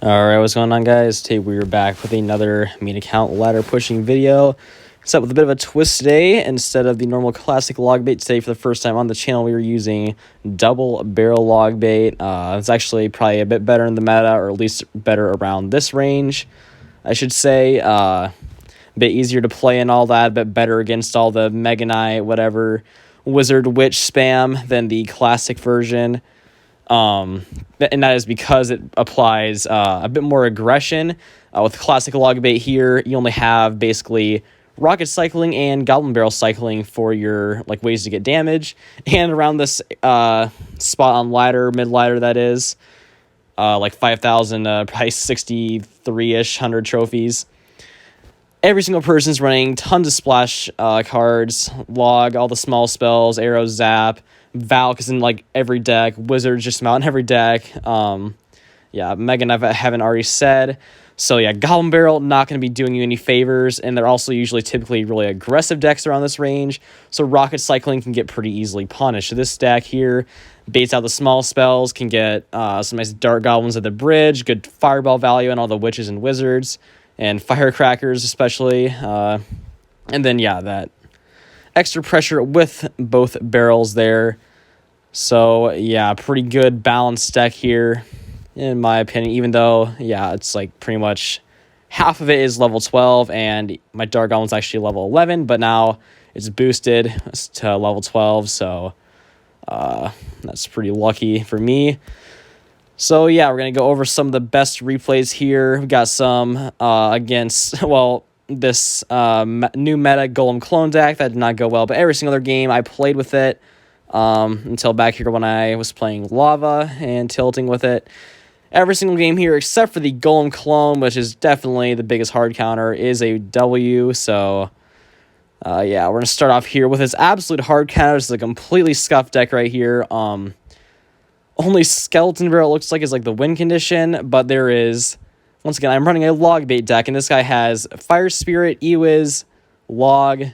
Alright, what's going on, guys? Today we're back with another main account ladder pushing video. Except with a bit of a twist today. Instead of the normal classic log bait today, for the first time on the channel, we were using double barrel log bait. It's actually probably a bit better in the meta, or at least better around this range, I should say. A bit easier to play and all that, a bit better against all the Mega Knight, whatever, Wizard Witch spam than the classic version. And that is because it applies a bit more aggression. With classic log bait here, you only have basically rocket cycling and goblin barrel cycling for your ways to get damage. And around this spot on ladder, mid ladder, that is, 5,000, probably 63-ish, 100 trophies. Every single person's running tons of splash cards, log, all the small spells, arrow, zap. Valk is in every deck. Wizards just come out in every deck. Yeah, Mega Knight I haven't already said. So yeah, Goblin Barrel not going to be doing you any favors, and they're also usually typically really aggressive decks around this range. So Rocket Cycling can get pretty easily punished. So this deck here baits out the small spells, can get some nice Dark Goblins at the bridge, good Fireball value on all the Witches and Wizards, and Firecrackers especially. And then yeah, that extra pressure with both barrels there. So yeah, pretty good balanced deck here, in my opinion, even though, yeah, it's pretty much half of it is level 12, and my Dark Goblin's actually level 11, but now it's boosted to level 12, so that's pretty lucky for me. So yeah, we're going to go over some of the best replays here. We've got some against, well, this new meta Golem clone deck that did not go well, but every single other game I played with it until back here when I was playing Lava and tilting with it. Every single game here except for the Golem clone, which is definitely the biggest hard counter, is a W. So yeah, we're gonna start off here with this absolute hard counter. This is a completely scuffed deck right here. Only Skeleton Barrel looks like is the win condition, but there is, once again, I'm running a log bait deck, and this guy has Fire Spirit, Ewiz, Log,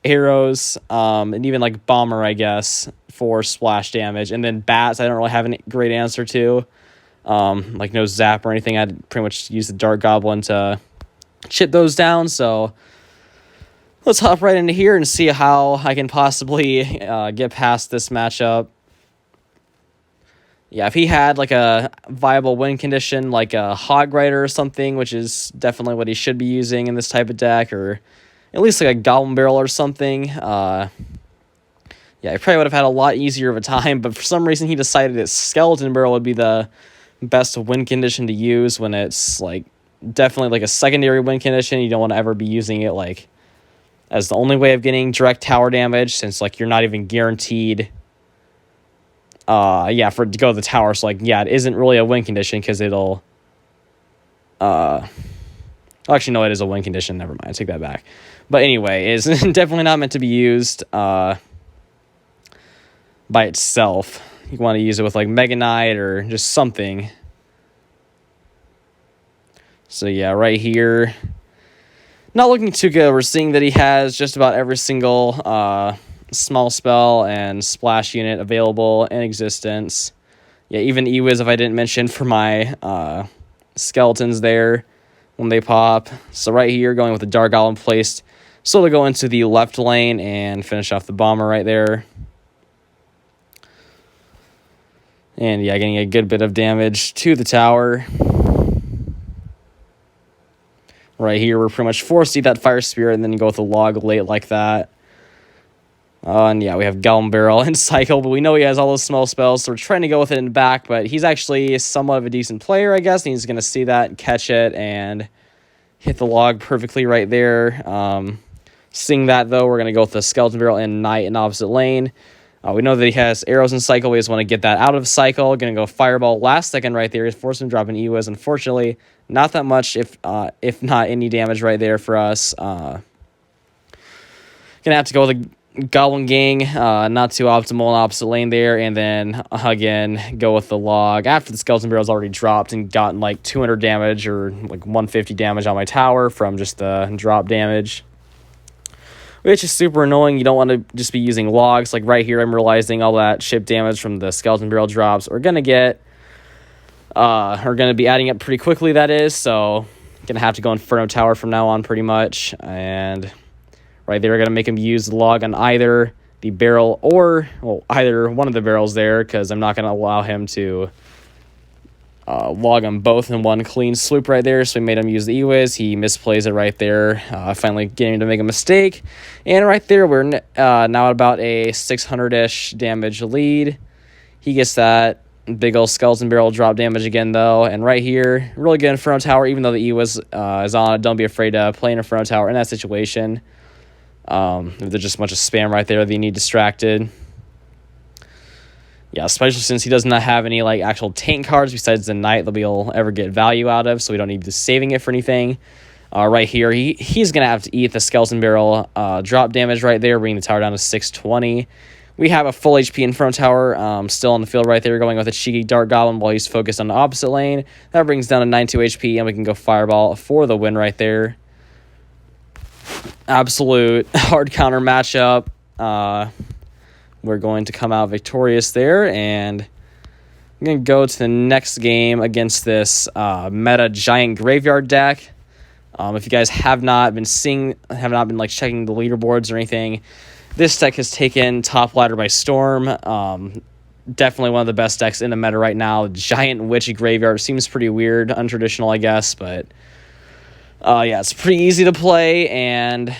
arrows, and even Bomber, I guess, for splash damage. And then Bats, I don't really have a great answer to. No Zap or anything. I'd pretty much use the Dark Goblin to chip those down. So let's hop right into here and see how I can possibly get past this matchup. Yeah, if he had a viable win condition, like a Hog Rider or something, which is definitely what he should be using in this type of deck, or at least a Goblin Barrel or something, yeah, he probably would have had a lot easier of a time, but for some reason he decided that Skeleton Barrel would be the best win condition to use when it's definitely a secondary win condition. You don't want to ever be using it as the only way of getting direct tower damage, since you're not even guaranteed yeah, for it to go to the tower. So yeah, it isn't really a win condition because it'll actually no, it is a win condition, never mind, I take that back. But anyway, it's definitely not meant to be used by itself. You want to use it with Mega Knight or just something. So yeah, right here, not looking too good. We're seeing that he has just about every single small spell and splash unit available in existence. Yeah, even Ewiz, if I didn't mention, for my skeletons there when they pop. So right here, going with the Dark Goblin placed so to go into the left lane and finish off the Bomber right there. And yeah, getting a good bit of damage to the tower. Right here, we're pretty much forced to eat that Fire Spirit and then go with the Log late like that. And yeah, we have Goblin Barrel and Cycle, but we know he has all those small spells, so we're trying to go with it in the back, but he's actually somewhat of a decent player, I guess, and he's going to see that and catch it and hit the Log perfectly right there. Seeing that, though, we're going to go with the Skeleton Barrel and Knight in opposite lane. We know that he has arrows and Cycle. We just want to get that out of Cycle. Going to go Fireball last second right there. Force him to drop an Ewiz. Unfortunately, not that much, if not any damage right there for us. Going to have to go with a Goblin Gang, not too optimal in opposite lane there, and then again go with the Log after the Skeleton Barrel's already dropped and gotten 200 damage or 150 damage on my tower from just the drop damage, which is super annoying. You don't want to just be using logs. Right here, I'm realizing all that chip damage from the Skeleton Barrel drops. We're gonna get are going to be adding up pretty quickly, that is. So going to have to go Inferno Tower from now on pretty much. And right there, we're going to make him use the log on either the barrel or, well, either one of the barrels there, because I'm not going to allow him to log them both in one clean swoop right there. So we made him use the E-Wiz. He misplays it right there, finally getting him to make a mistake. And right there, we're now at about a 600-ish damage lead. He gets that big old skeleton barrel drop damage again, though. And right here, really good Inferno Tower, even though the E-Wiz is on it. Don't be afraid to play an Inferno Tower in that situation. If there's just a bunch of spam right there that you need distracted. Yeah, especially since he does not have any like actual tank cards besides the Knight that we'll ever get value out of, so we don't need to be saving it for anything. Right here, he's going to have to eat the Skeleton Barrel drop damage right there, bringing the tower down to 620. We have a full HP Inferno Tower still on the field right there, going with a cheeky Dark Goblin while he's focused on the opposite lane. That brings down to 92 HP, and we can go Fireball for the win right there. Absolute hard counter matchup. We're going to come out victorious there, and I'm going to go to the next game against this meta giant graveyard deck. If you guys have not been like checking the leaderboards or anything, this deck has taken top ladder by storm. Definitely one of the best decks in the meta right now. Giant Witch Graveyard seems pretty weird, untraditional, I guess, but yeah, it's pretty easy to play, and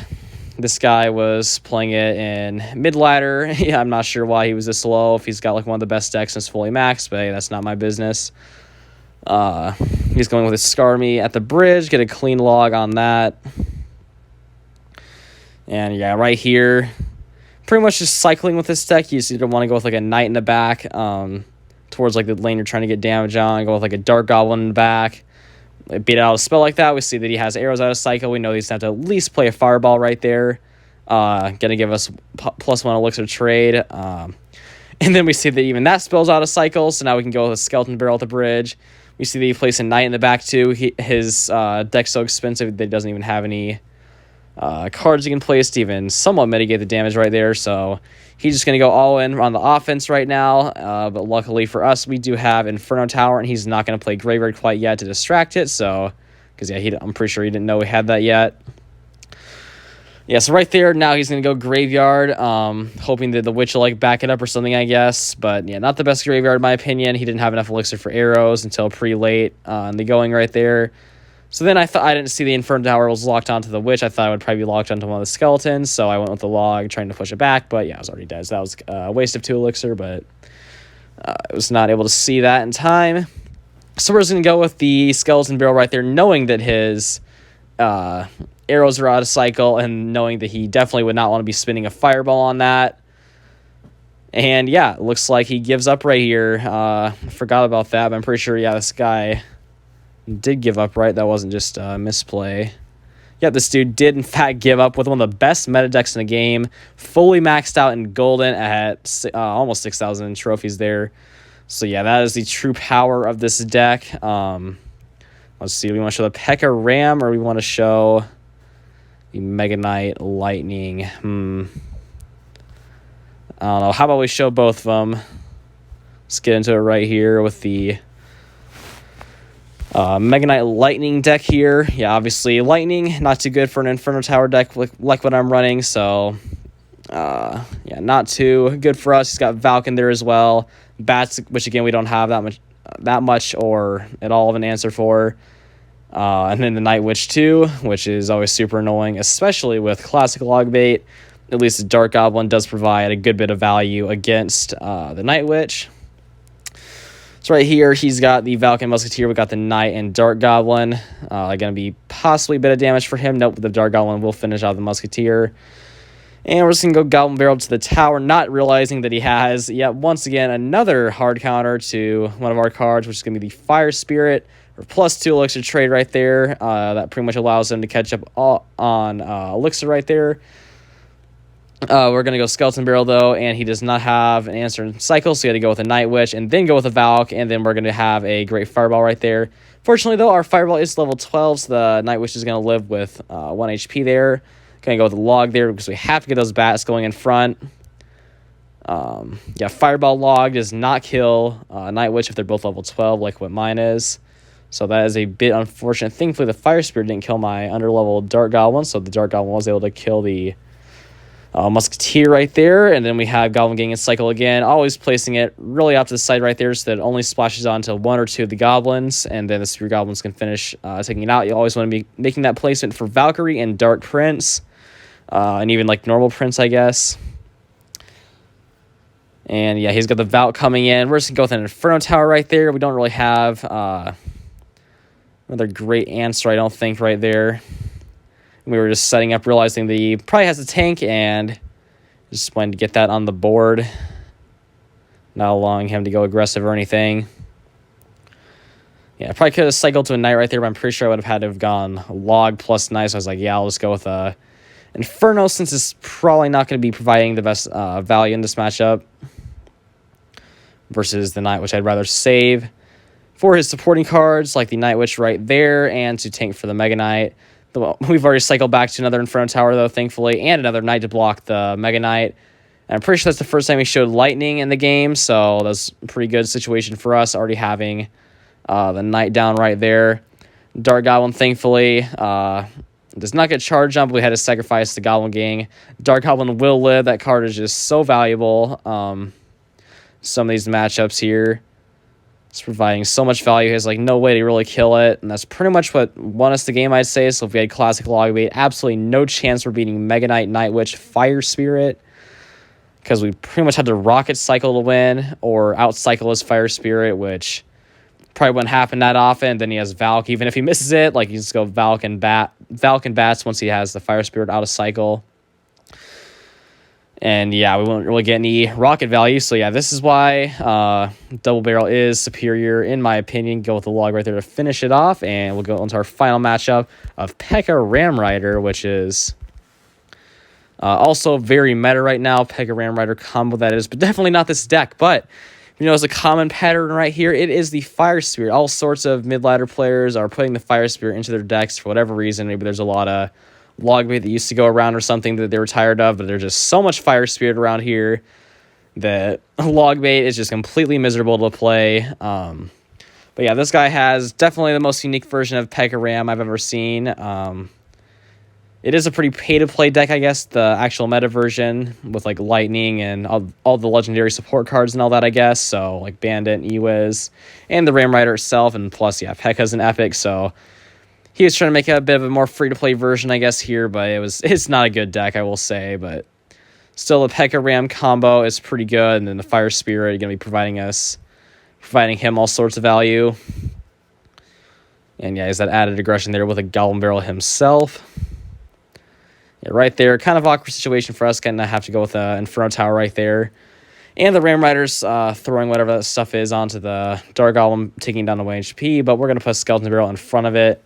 this guy was playing it in mid-ladder. Yeah, I'm not sure why he was this low, if he's got like one of the best decks and it's fully maxed, but hey, that's not my business. He's going with his Skarmy at the bridge, get a clean log on that. And yeah, right here, pretty much just cycling with this deck. You just either want to go with like a Knight in the back towards like the lane you're trying to get damage on, go with like a Dark Goblin in the back. Beat out a spell like that. We see that he has arrows out of cycle. We know he's going to have to at least play a Fireball right there. Going to give us +1 elixir trade. And then we see that even that spell's out of cycle, so now we can go with a Skeleton Barrel at the bridge. We see that he plays a Knight in the back too. His deck's so expensive that he doesn't even have any cards he can place to even somewhat mitigate the damage right there. So he's just going to go all in on the offense right now. But luckily for us, we do have Inferno Tower, and he's not going to play Graveyard quite yet to distract it. So, because yeah, I'm pretty sure he didn't know we had that yet. Yeah, so right there, now he's going to go Graveyard, hoping that the Witch will like back it up or something, I guess. But yeah, not the best Graveyard in my opinion. He didn't have enough elixir for arrows until pretty late in the going right there. So then I didn't see the Inferno Tower was locked onto the Witch. I thought it would probably be locked onto one of the skeletons, so I went with the log trying to push it back, but yeah, it was already dead. So that was a waste of 2 elixir, but I was not able to see that in time. So we're just going to go with the Skeleton Barrel right there, knowing that his arrows are out of cycle and knowing that he definitely would not want to be spinning a Fireball on that. And yeah, it looks like he gives up right here. I forgot about that, but I'm pretty sure, yeah, this guy did give up, right? That wasn't just a misplay. Yeah, this dude did in fact give up with one of the best meta decks in the game, fully maxed out in golden at almost 6,000 trophies there. So yeah, that is the true power of this deck. Let's see, we want to show the Pekka Ram, or we want to show the Mega Knight Lightning. I don't know. How about we show both of them? Let's get into it right here with the Mega Knight Lightning deck here. Yeah, obviously Lightning, not too good for an Inferno Tower deck like what I'm running, so yeah, not too good for us. He's got Valken there as well. Bats, which again we don't have that much or at all of an answer for. And then the Night Witch too, which is always super annoying, especially with Classic Logbait. At least the Dark Goblin does provide a good bit of value against the Night Witch. So right here, he's got the Valken Musketeer. We got the Knight and Dark Goblin. Going to be possibly a bit of damage for him. Nope, the Dark Goblin will finish out the Musketeer. And we're just going to go Goblin Barrel to the tower, not realizing that he has, yet once again, another hard counter to one of our cards, which is going to be the Fire Spirit, or +2 elixir trade right there. That pretty much allows him to catch up on elixir right there. We're going to go Skeleton Barrel, though, and he does not have an answer in cycle, so you got to go with a Night Witch, and then go with a Valk, and then we're going to have a great Fireball right there. Fortunately, though, our Fireball is level 12, so the Night Witch is going to live with 1 HP there. Going to go with the log there, because we have to get those bats going in front. Yeah, Fireball Log does not kill Night Witch if they're both level 12, like what mine is. So that is a bit unfortunate. Thankfully, the Fire Spirit didn't kill my underlevel Dark Goblin, so the Dark Goblin was able to kill the Musketeer right there. And then we have Goblin Gang and Cycle again, always placing it really off to the side right there so that it only splashes onto one or two of the Goblins, and then the Spear Goblins can finish taking it out. You always want to be making that placement for Valkyrie and Dark Prince, and even like normal Prince, I guess. And yeah, he's got the Valk coming in. We're just going to go with an Inferno Tower right there. We don't really have another great answer, I don't think, right there. We were just setting up, realizing that he probably has a tank, and just wanted to get that on the board. Not allowing him to go aggressive or anything. Yeah, I probably could have cycled to a Knight right there, but I'm pretty sure I would have had to have gone Log plus Knight. So I was like, yeah, I'll just go with Inferno, since it's probably not going to be providing the best value in this matchup versus the Knight, which I'd rather save for his supporting cards, like the Night Witch right there, and to tank for the Mega Knight. We've already cycled back to another Inferno Tower, though, thankfully, and another Knight to block the Mega Knight. And I'm pretty sure that's the first time we showed Lightning in the game, so that's a pretty good situation for us, already having the Knight down right there. Dark Goblin, thankfully, does not get charge jump. We had to sacrifice the Goblin Gang. Dark Goblin will live. That card is just so valuable. Some of these matchups here, it's providing so much value. He has like no way to really kill it, and that's pretty much what won us the game, I'd say. So if we had Classic Log Bait, absolutely no chance for beating Mega Knight, Night Witch, Fire Spirit, because we pretty much had to Rocket Cycle to win, or out-cycle his Fire Spirit, which probably wouldn't happen that often. Then he has Valk. Even if he misses it, like, you just go Valk and Bats once he has the Fire Spirit out of cycle. And yeah, we won't really get any rocket value. So yeah, this is why Double Barrel is superior, in my opinion. Go with the Log right there to finish it off. And we'll go into our final matchup of Pekka Ram Rider, which is also very meta right now. Pekka Ram Rider combo, that is, but definitely not this deck. But you know, as a common pattern right here, it is the Fire Spirit. All sorts of mid-ladder players are putting the Fire Spirit into their decks for whatever reason. Maybe there's a lot of Log Bait that used to go around or something that they were tired of, but there's just so much Fire Spirit around here that Log Bait is just completely miserable to play. But yeah, this guy has definitely the most unique version of Pekka Ram I've ever seen. It is a pretty pay-to-play deck, I guess, the actual meta version, with like Lightning and all the legendary support cards and all that, I guess. So like Bandit, Ewiz, and the Ram Rider itself, and plus, yeah, Pekka's an epic, so he was trying to make a bit of a more free-to-play version, I guess, here, but it's not a good deck, I will say, but still, the Pekka Ram combo is pretty good, and then the Fire Spirit going to be providing him all sorts of value. And yeah, he's that added aggression there with a Goblin Barrel himself. Yeah, right there, kind of awkward situation for us, going to have to go with an Inferno Tower right there. And the Ram Riders throwing whatever that stuff is onto the Dark Goblin, taking down the 1 HP, but we're going to put a Skeleton Barrel in front of it.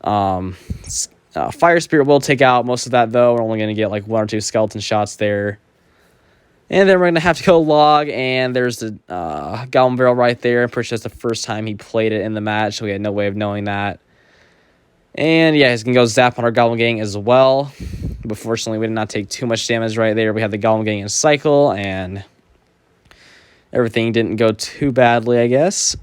Fire Spirit will take out most of that, though. We're only going to get like 1 or 2 skeleton shots there. And then we're going to have to go Log, and there's the Goblin Barrel right there. I'm pretty sure that's the first time he played it in the match, so we had no way of knowing that. And yeah, he's going to go Zap on our Goblin Gang as well. But fortunately, we did not take too much damage right there. We had the Goblin Gang in cycle, and everything didn't go too badly, I guess.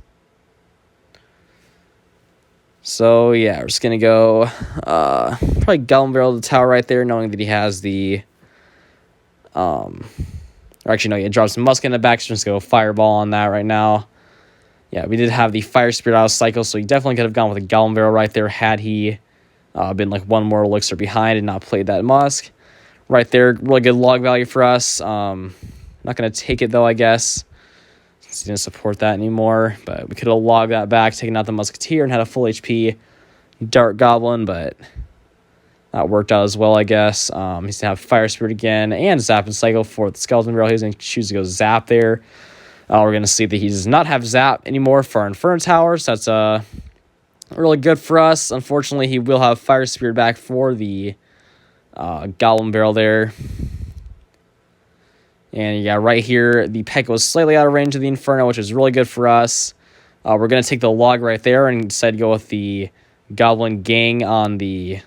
So yeah, we're just going to go probably Goblin Barrel to the tower right there, knowing that he has the... or actually, no, he drops some Musket in the back, so just go Fireball on that right now. Yeah, we did have the Fire Spirit out of cycle, so he definitely could have gone with a Goblin Barrel right there had he been like 1 more elixir behind and not played that Musk. Right there, really good log value for us. Not going to take it, though, I guess, since he didn't support that anymore. But we could have logged that back, taken out the Musketeer, and had a full HP Dark Goblin, but that worked out as well, I guess. He's going to have Fire Spirit again and Zap and Cycle for the Skeleton Barrel. He's going to choose to go Zap there. We're going to see that he does not have Zap anymore for our Inferno Towers. So that's really good for us. Unfortunately, he will have Fire Spirit back for the Goblin Barrel there. And yeah, right here, the Pekka was slightly out of range of the Inferno, which is really good for us. We're going to take the Log right there and decide to go with the Goblin Gang on the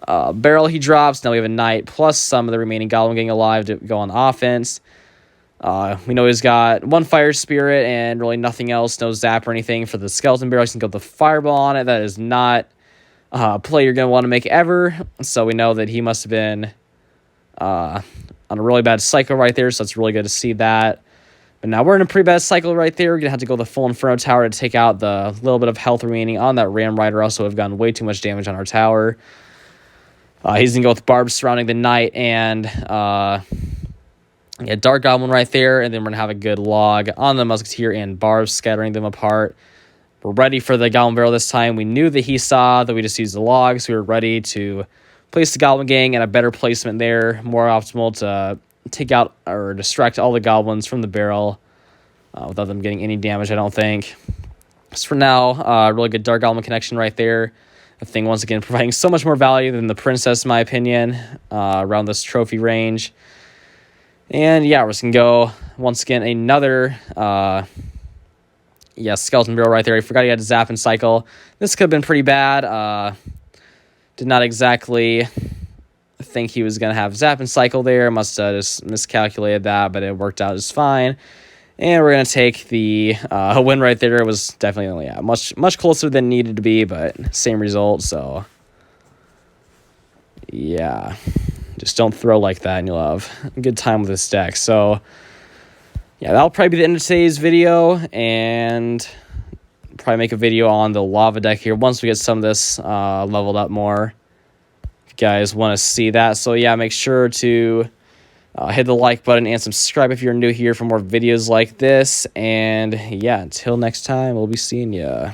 barrel he drops. Now we have a knight plus some of the remaining goblin getting alive to go on offense. We know he's got one fire spirit and really nothing else, no zap or anything for the skeleton barrel. He can go with the fireball on it. That is not a play you're going to want to make ever. So we know that he must have been on a really bad cycle right there, so it's really good to see that. But now we're in a pretty bad cycle right there. We're going to have to go the full Inferno Tower to take out the little bit of health remaining on that Ram Rider. Also have gotten way too much damage on our tower. He's going to go with Barbs surrounding the Knight and Dark Goblin right there. And then we're going to have a good log on the Musketeer and Barbs scattering them apart. We're ready for the Goblin Barrel this time. We knew that he saw that we just used the logs. We were ready to place the Goblin Gang and a better placement there, more optimal to take out or distract all the goblins from the barrel without them getting any damage, I don't think. Just for now, really good Dark Goblin connection right there. The thing, once again, providing so much more value than the Princess, in my opinion, around this trophy range. And yeah, we're just going to go, once again, another Skeleton Barrel right there. I forgot he had a Zap and Cycle. This could have been pretty bad. Did not exactly think he was going to have Zap and Cycle there. Must have just miscalculated that, but it worked out just fine. And we're going to take the win right there. It was definitely much closer than needed to be, but same result. So, yeah. Just don't throw like that, and you'll have a good time with this deck. So, yeah, that'll probably be the end of today's video, and probably make a video on the lava deck here once we get some of this leveled up more. If you guys want to see that. So, yeah, make sure to hit the like button and subscribe if you're new here for more videos like this. And, yeah, until next time, we'll be seeing you.